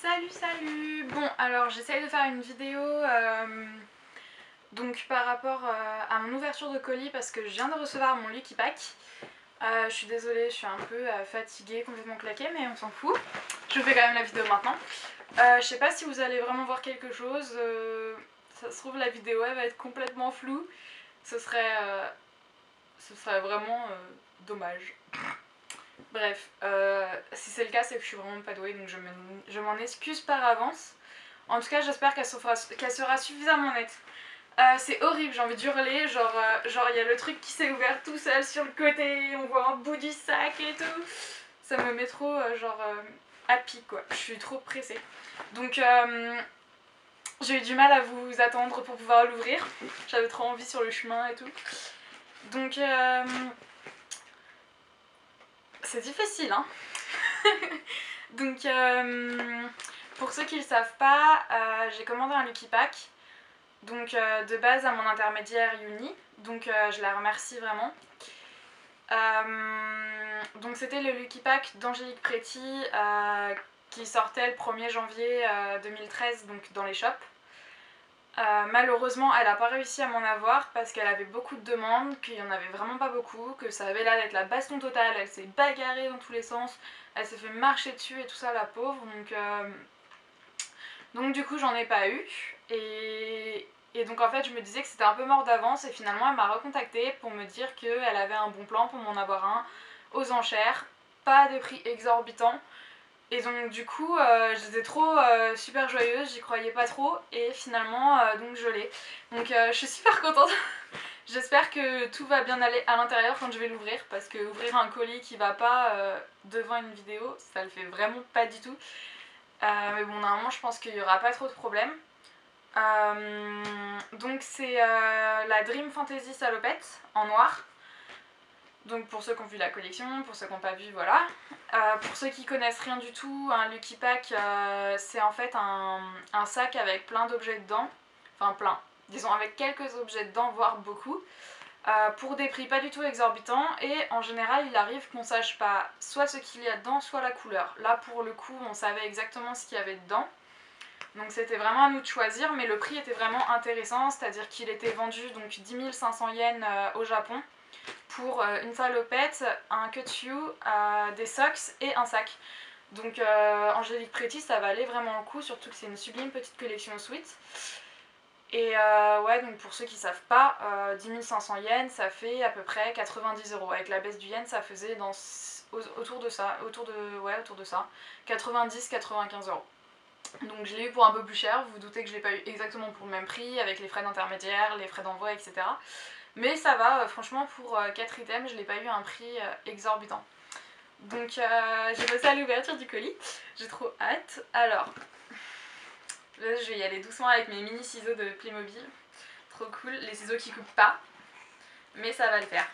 Salut. Bon, alors j'essaye de faire une vidéo donc par rapport à mon ouverture de colis parce que je viens de recevoir mon Lucky Pack. Je suis désolée, je suis un peu fatiguée, complètement claquée, mais on s'en fout. Je vous fais quand même la vidéo maintenant. Je sais pas si vous allez vraiment voir quelque chose. Ça se trouve la vidéo elle va être complètement floue. Ce serait vraiment dommage. Bref, si c'est le cas, c'est que je suis vraiment pas douée, donc je m'en excuse par avance. En tout cas, j'espère qu'elle sera suffisamment nette. C'est horrible, j'ai envie d'hurler, genre il y a le truc qui s'est ouvert tout seul sur le côté, on voit un bout du sac et tout. Ça me met trop happy quoi, je suis trop pressée. Donc j'ai eu du mal à vous attendre pour pouvoir l'ouvrir, j'avais trop envie sur le chemin et tout. Donc c'est difficile hein. Donc pour ceux qui ne le savent pas, j'ai commandé un Lucky Pack. Donc de base à mon intermédiaire Uni, donc je la remercie vraiment. Donc c'était le Lucky Pack d'Angélique Préti qui sortait le 1er janvier 2013 donc dans les shops. Malheureusement elle n'a pas réussi à m'en avoir parce qu'elle avait beaucoup de demandes, qu'il n'y en avait vraiment pas beaucoup, que ça avait l'air d'être la baston totale, elle s'est bagarrée dans tous les sens, elle s'est fait marcher dessus et tout ça la pauvre, donc du coup j'en ai pas eu et donc en fait je me disais que c'était un peu mort d'avance et finalement elle m'a recontactée pour me dire qu'elle avait un bon plan pour m'en avoir un aux enchères, pas à des prix exorbitants. Et donc du coup j'étais trop super joyeuse, j'y croyais pas trop et finalement donc je l'ai. Donc je suis super contente. J'espère que tout va bien aller à l'intérieur quand je vais l'ouvrir parce que ouvrir un colis qui va pas devant une vidéo ça le fait vraiment pas du tout. Mais bon normalement je pense qu'il n'y aura pas trop de problèmes. Donc c'est la Dream Fantasy salopette en noir. Donc pour ceux qui ont vu la collection, pour ceux qui n'ont pas vu, voilà. Pour ceux qui connaissent rien du tout, un Lucky Pack c'est en fait un sac avec plein d'objets dedans. Enfin plein, disons avec quelques objets dedans, voire beaucoup. Pour des prix pas du tout exorbitants et en général il arrive qu'on sache pas soit ce qu'il y a dedans, soit la couleur. Là pour le coup on savait exactement ce qu'il y avait dedans. Donc c'était vraiment à nous de choisir, mais le prix était vraiment intéressant, c'est-à-dire qu'il était vendu donc 10 500 yens au Japon pour une salopette, un kutsu, des socks et un sac. Donc Angélique Préti ça valait vraiment le coup, surtout que c'est une sublime petite collection sweat. Et ouais, donc pour ceux qui savent pas, 10 500 yens ça fait à peu près 90 €. Avec la baisse du yen ça faisait autour de ça, autour de ça, 90-95 €. Donc je l'ai eu pour un peu plus cher, vous vous doutez que je l'ai pas eu exactement pour le même prix, avec les frais d'intermédiaire, les frais d'envoi, etc. Mais ça va, franchement pour 4 items, je l'ai pas eu à un prix exorbitant. Donc j'ai passé à l'ouverture du colis, j'ai trop hâte. Alors, là je vais y aller doucement avec mes mini ciseaux de Playmobil, trop cool, les ciseaux qui coupent pas, mais ça va le faire.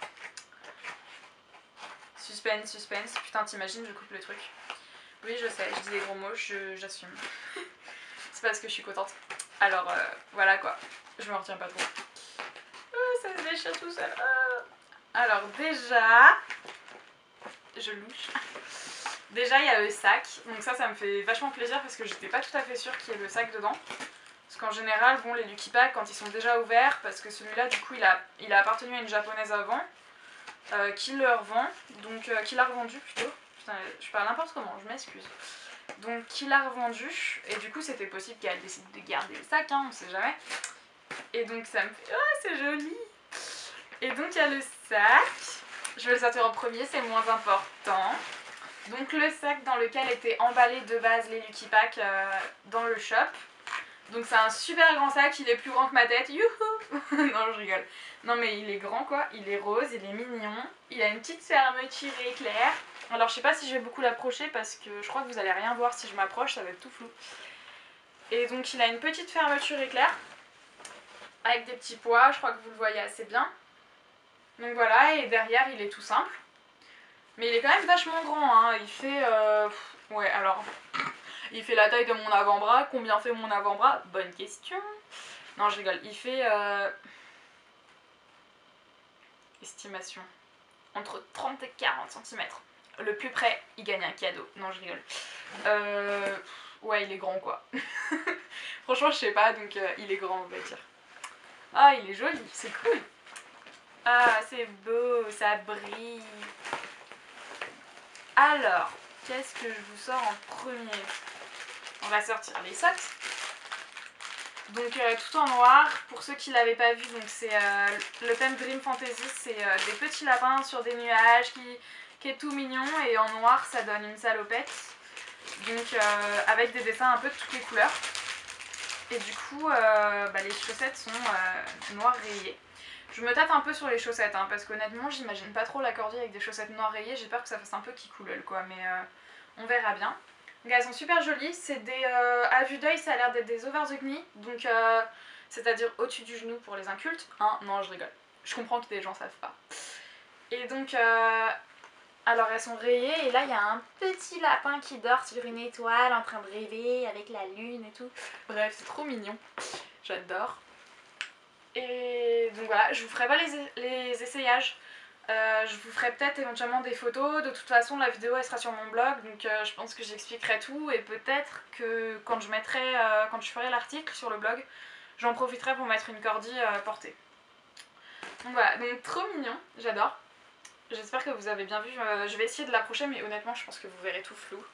Suspense, putain t'imagines je coupe le truc. Oui je sais, je dis des gros mots, j'assume. C'est parce que je suis contente. Alors voilà quoi, je me retiens pas trop. Ça se déchire tout seul. Alors déjà, je louche. Déjà il y a le sac, donc ça me fait vachement plaisir parce que j'étais pas tout à fait sûre qu'il y ait le sac dedans. Parce qu'en général, bon les Lucky Pack quand ils sont déjà ouverts, parce que celui-là du coup il a appartenu à une japonaise avant, qui le revend, donc qui l'a revendu plutôt. Putain, je parle n'importe comment, je m'excuse. Donc qui l'a revendu, et du coup c'était possible qu'elle décide de garder le sac, hein, on sait jamais. Et donc ça me fait... Oh c'est joli. Et donc il y a le sac, je vais le sortir en premier, c'est le moins important. Donc le sac dans lequel étaient emballés de base les Lucky Pack dans le shop. Donc c'est un super grand sac, il est plus grand que ma tête, youhou. Non je rigole. Non mais il est grand quoi, il est rose, il est mignon. Il a une petite fermeture éclair. Alors je sais pas si je vais beaucoup l'approcher parce que je crois que vous allez rien voir si je m'approche, ça va être tout flou. Et donc il a une petite fermeture éclair avec des petits pois, je crois que vous le voyez assez bien. Donc voilà, et derrière il est tout simple. Mais il est quand même vachement grand, hein. Il fait... ouais, alors... Il fait la taille de mon avant-bras. Combien fait mon avant-bras? Bonne question. Non, je rigole. Il fait... estimation. Entre 30 et 40 cm. Le plus près, il gagne un cadeau. Non, je rigole. Ouais, il est grand quoi. Franchement, je sais pas, donc il est grand, on va dire. Ah, il est joli, c'est cool. Ah, c'est beau, ça brille. Alors, qu'est-ce que je vous sors en premier? On va sortir les socks. Donc tout en noir, pour ceux qui l'avaient pas vu, donc c'est le thème Dream Fantasy, c'est des petits lapins sur des nuages qui est tout mignon, et en noir ça donne une salopette. Donc avec des dessins un peu de toutes les couleurs. Et du coup les chaussettes sont noires rayées. Je me tâte un peu sur les chaussettes hein, parce qu'honnêtement j'imagine pas trop l'accorder avec des chaussettes noires rayées, j'ai peur que ça fasse un peu kikoulol quoi, mais on verra bien. Donc elles sont super jolies, c'est des à vue d'œil ça a l'air d'être des over the knee, donc c'est-à-dire au-dessus du genou pour les incultes. Hein, non je rigole, je comprends que des gens savent pas. Et donc alors elles sont rayées et là il y a un petit lapin qui dort sur une étoile en train de rêver avec la lune et tout. Bref, c'est trop mignon, j'adore. Et donc voilà, je vous ferai pas les essayages. Je vous ferai peut-être éventuellement des photos. De toute façon, la vidéo elle sera sur mon blog, donc je pense que j'expliquerai tout. Et peut-être que quand je ferai l'article sur le blog, j'en profiterai pour mettre une cordie portée. Donc voilà, donc trop mignon, j'adore. J'espère que vous avez bien vu. Je vais essayer de l'approcher, mais honnêtement, je pense que vous verrez tout flou.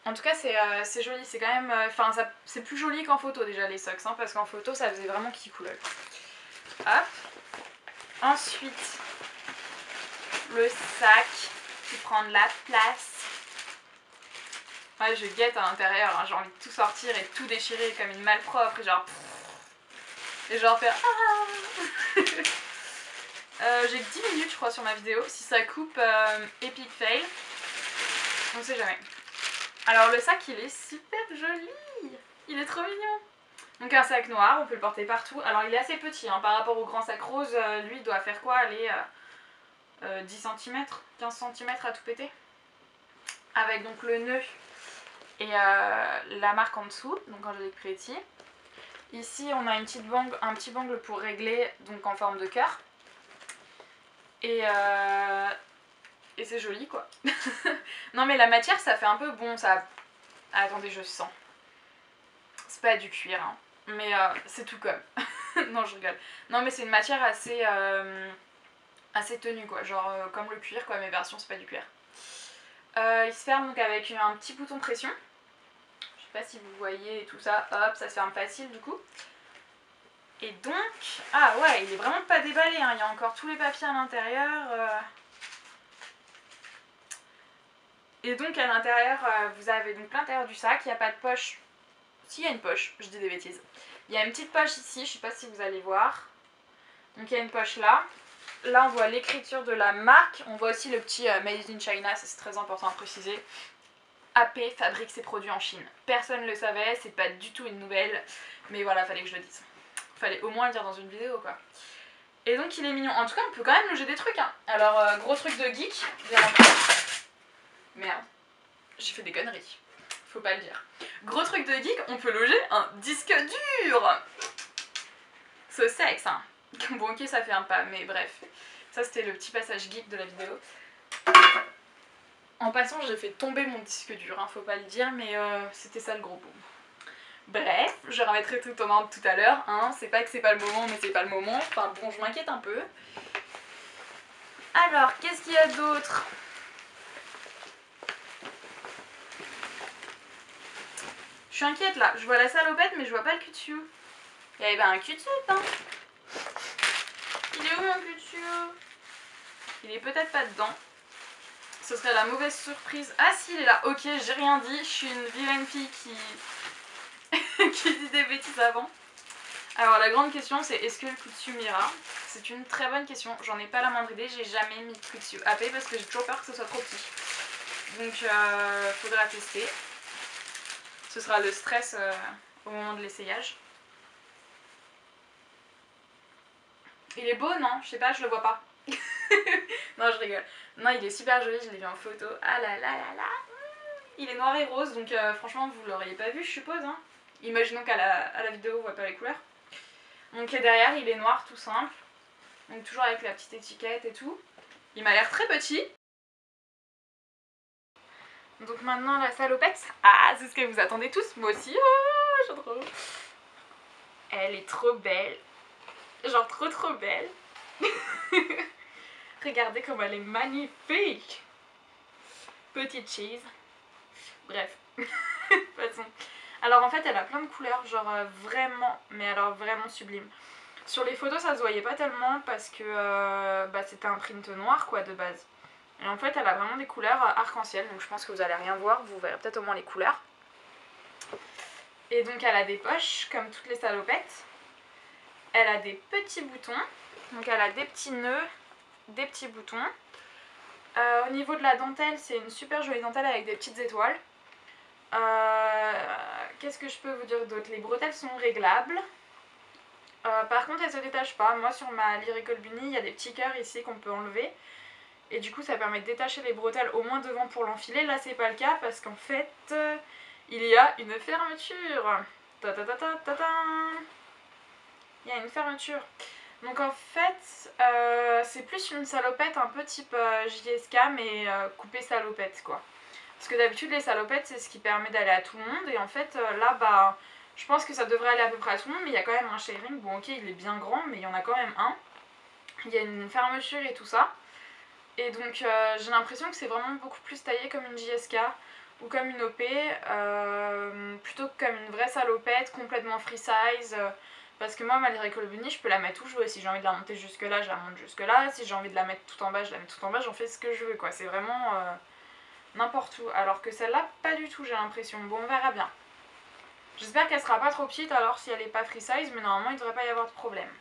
En tout cas, c'est joli, c'est quand même... Enfin, c'est plus joli qu'en photo déjà les socks, hein, parce qu'en photo, ça faisait vraiment kikoulol. Hop. Ensuite, le sac qui prend de la place. Ouais, je guette à l'intérieur, hein, j'ai envie de tout sortir et tout déchirer comme une malpropre, et genre... Et genre faire... j'ai que 10 minutes, je crois, sur ma vidéo. Si ça coupe, epic fail. On sait jamais. Alors le sac il est super joli, il est trop mignon. Donc un sac noir, on peut le porter partout. Alors il est assez petit hein, par rapport au grand sac rose, lui il doit faire quoi? Aller 10 cm, 15 cm à tout péter. Avec donc le nœud et la marque en dessous, donc Angelique Pretty. Ici on a une petite bangle, un petit bangle pour régler, donc en forme de cœur. Et c'est joli quoi. Non mais la matière ça fait un peu bon ça. Ah, attendez je sens. C'est pas du cuir hein. Mais c'est tout comme. Non je rigole. Non mais c'est une matière assez assez tenue quoi. Genre comme le cuir quoi, mais version c'est pas du cuir. Il se ferme donc avec un petit bouton pression. Je sais pas si vous voyez et tout ça. Hop, ça se ferme facile du coup. Et donc... Ah ouais, il est vraiment pas déballé hein. Il y a encore tous les papiers à l'intérieur. Et donc à l'intérieur, vous avez donc l'intérieur du sac, il n'y a pas de poche. Si, il y a une poche, je dis des bêtises. Il y a une petite poche ici, je sais pas si vous allez voir. Donc il y a une poche là. Là on voit l'écriture de la marque. On voit aussi le petit Made in China, ça c'est très important à préciser. AP fabrique ses produits en Chine. Personne ne le savait, c'est pas du tout une nouvelle. Mais voilà, fallait que je le dise. Fallait au moins le dire dans une vidéo quoi. Et donc il est mignon. En tout cas on peut quand même loger des trucs hein. Alors gros truc de geek, bien entendu. Merde, j'ai fait des conneries. Faut pas le dire. Gros truc de geek, on peut loger un disque dur. Ce sexe, hein. Bon ok ça fait un pas, mais bref. Ça c'était le petit passage geek de la vidéo. En passant j'ai fait tomber mon disque dur, hein, faut pas le dire, mais c'était ça le gros boom. Bref, je remettrai tout en ordre tout à l'heure, hein. C'est pas que c'est pas le moment, mais c'est pas le moment. Enfin bon, je m'inquiète un peu. Alors, qu'est-ce qu'il y a d'autre? Je suis inquiète là, je vois la salopette mais je vois pas le cul-dessus. Il y avait bien un cul-dessus, hein. Il est où mon cul-dessus? Il est peut-être pas dedans. Ce serait la mauvaise surprise. Ah si, il est là. Ok, j'ai rien dit. Je suis une vilaine fille qui dit des bêtises avant. Alors la grande question c'est est-ce que le coup dessus m'ira? C'est une très bonne question. J'en ai pas la moindre idée. J'ai jamais mis de coup dessus AP parce que j'ai toujours peur que ce soit trop petit. Donc faudra tester. Ce sera le stress au moment de l'essayage. Il est beau, non? Je sais pas, je le vois pas. Non, je rigole. Non, il est super joli, je l'ai vu en photo. Ah là là là là. Il est noir et rose, donc franchement, vous l'auriez pas vu, je suppose. Hein. Imaginons qu'à la vidéo, on voit pas les couleurs. Donc derrière, il est noir, tout simple. Donc toujours avec la petite étiquette et tout. Il m'a l'air très petit. Donc maintenant la salopette. Ah, c'est ce que vous attendez tous, moi aussi. Oh, j'ai trop. Elle est trop belle. Genre trop belle. Regardez comme elle est magnifique. Petite cheese. Bref. De toute façon. Alors en fait elle a plein de couleurs, genre vraiment, mais alors vraiment sublime. Sur les photos ça se voyait pas tellement parce que c'était un print noir quoi de base. Et en fait elle a vraiment des couleurs arc-en-ciel, donc je pense que vous allez rien voir, vous verrez peut-être au moins les couleurs. Et donc elle a des poches comme toutes les salopettes. Elle a des petits boutons, donc elle a des petits nœuds, des petits boutons. Au niveau de la dentelle, c'est une super jolie dentelle avec des petites étoiles. Qu'est-ce que je peux vous dire d'autre? Les bretelles sont réglables. Par contre, elles se détachent pas. Moi, sur ma Lyrical Bunny, il y a des petits cœurs ici qu'on peut enlever. Et du coup, ça permet de détacher les bretelles au moins devant pour l'enfiler. Là, c'est pas le cas parce qu'en fait, il y a une fermeture. Ta ta ta ta ta ta. Il y a une fermeture. Donc en fait, c'est plus une salopette un peu type JSK, mais coupée salopette quoi. Parce que d'habitude les salopettes c'est ce qui permet d'aller à tout le monde, et en fait là bah je pense que ça devrait aller à peu près à tout le monde, mais il y a quand même un sharing. Bon ok il est bien grand, mais il y en a quand même un. Il y a une fermeture et tout ça. Et donc j'ai l'impression que c'est vraiment beaucoup plus taillé comme une JSK ou comme une OP, plutôt que comme une vraie salopette complètement free size. Parce que moi, ma Lyrical Bunny, je peux la mettre où je veux. Si j'ai envie de la monter jusque là, je la monte jusque là. Si j'ai envie de la mettre tout en bas, je la mets tout en bas. J'en fais ce que je veux quoi. C'est vraiment n'importe où. Alors que celle-là, pas du tout j'ai l'impression. Bon, on verra bien. J'espère qu'elle sera pas trop petite alors si elle est pas free size, mais normalement il devrait pas y avoir de problème.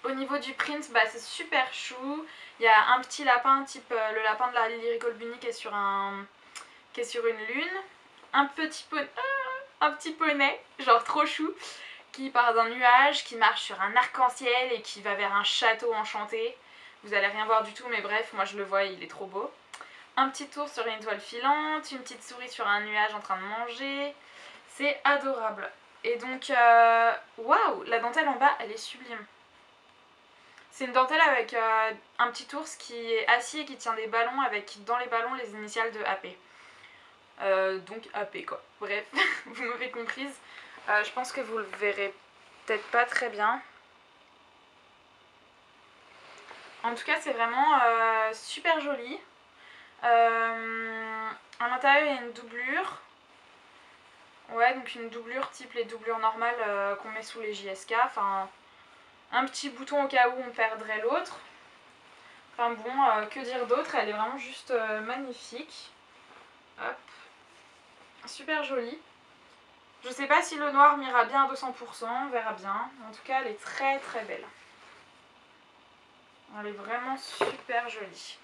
Au niveau du print, bah, c'est super chou. Il y a un petit lapin type le lapin de la Lyrical Bunny qui est sur une lune. Un petit poney, genre trop chou, qui part d'un nuage, qui marche sur un arc-en-ciel et qui va vers un château enchanté. Vous allez rien voir du tout, mais bref, moi je le vois, il est trop beau. Un petit ours sur une étoile filante, une petite souris sur un nuage en train de manger. C'est adorable. Et donc, waouh, la dentelle en bas, elle est sublime. C'est une dentelle avec un petit ours qui est assis et qui tient des ballons avec dans les ballons les initiales de AP. Donc AP quoi. Bref, vous m'avez comprise. Je pense que vous le verrez peut-être pas très bien. En tout cas, c'est vraiment super joli. À l'intérieur, il y a une doublure. Ouais, donc une doublure type les doublures normales qu'on met sous les JSK. Enfin, un petit bouton au cas où on perdrait l'autre. Enfin bon, que dire d'autre? Elle est vraiment juste magnifique. Hop. Super jolie. Je sais pas si le noir m'ira bien à 200%, on verra bien. En tout cas, elle est très très belle. Elle est vraiment super jolie.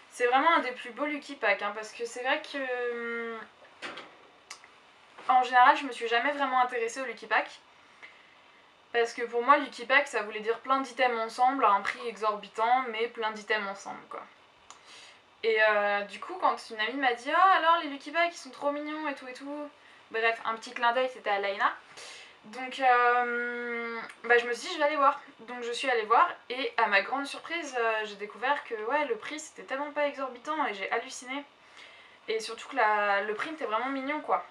C'est vraiment un des plus beaux Lucky Pack, hein, parce que c'est vrai que... en général, je me suis jamais vraiment intéressée au Lucky Pack. Parce que pour moi, Lucky Pack, ça voulait dire plein d'items ensemble à un prix exorbitant, mais plein d'items ensemble, quoi. Et du coup, quand une amie m'a dit « Ah, alors les Lucky Pack, ils sont trop mignons et tout et tout », bref, un petit clin d'œil, c'était à Laina. Donc bah, je me suis dit je vais aller voir. Donc je suis allée voir et à ma grande surprise j'ai découvert que ouais, le prix c'était tellement pas exorbitant et j'ai halluciné. Et surtout que le print est vraiment mignon quoi.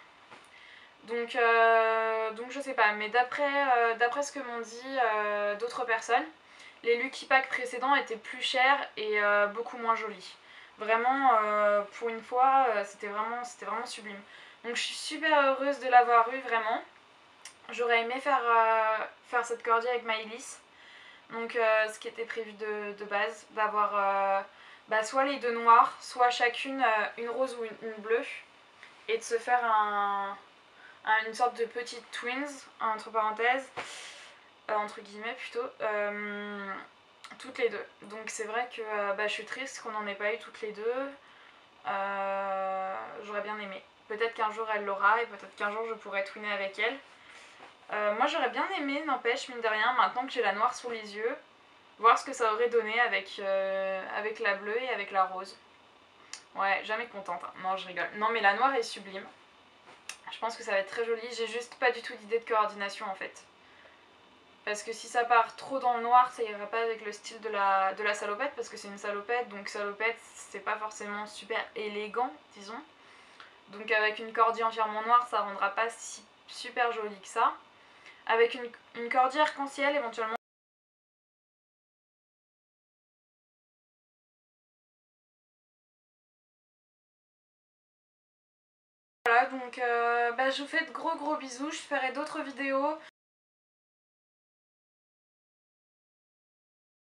Donc je sais pas, mais d'après ce que m'ont dit d'autres personnes, les Lucky Pack précédents étaient plus chers et beaucoup moins jolis. Vraiment, pour une fois, c'était vraiment sublime. Donc je suis super heureuse de l'avoir eu vraiment. J'aurais aimé faire cette cordie avec Maëlys. Donc ce qui était prévu de base, d'avoir soit les deux noirs, soit chacune une rose ou une bleue. Et de se faire une sorte de petite twins, entre parenthèses, entre guillemets plutôt, toutes les deux. Donc c'est vrai que je suis triste qu'on n'en ait pas eu toutes les deux. J'aurais bien aimé. Peut-être qu'un jour elle l'aura et peut-être qu'un jour je pourrai twinner avec elle. Moi j'aurais bien aimé, n'empêche, mine de rien, maintenant que j'ai la noire sous les yeux, voir ce que ça aurait donné avec la bleue et avec la rose. Ouais, jamais contente, hein. Non, je rigole. Non, mais la noire est sublime. Je pense que ça va être très joli. J'ai juste pas du tout d'idée de coordination en fait. Parce que si ça part trop dans le noir, ça ira pas avec le style de la salopette, parce que c'est une salopette, donc salopette c'est pas forcément super élégant, disons. Donc avec une cordie entièrement noire, ça rendra pas si super joli que ça. Avec une cordie arc-en-ciel éventuellement. Voilà, donc je vous fais de gros bisous, je ferai d'autres vidéos.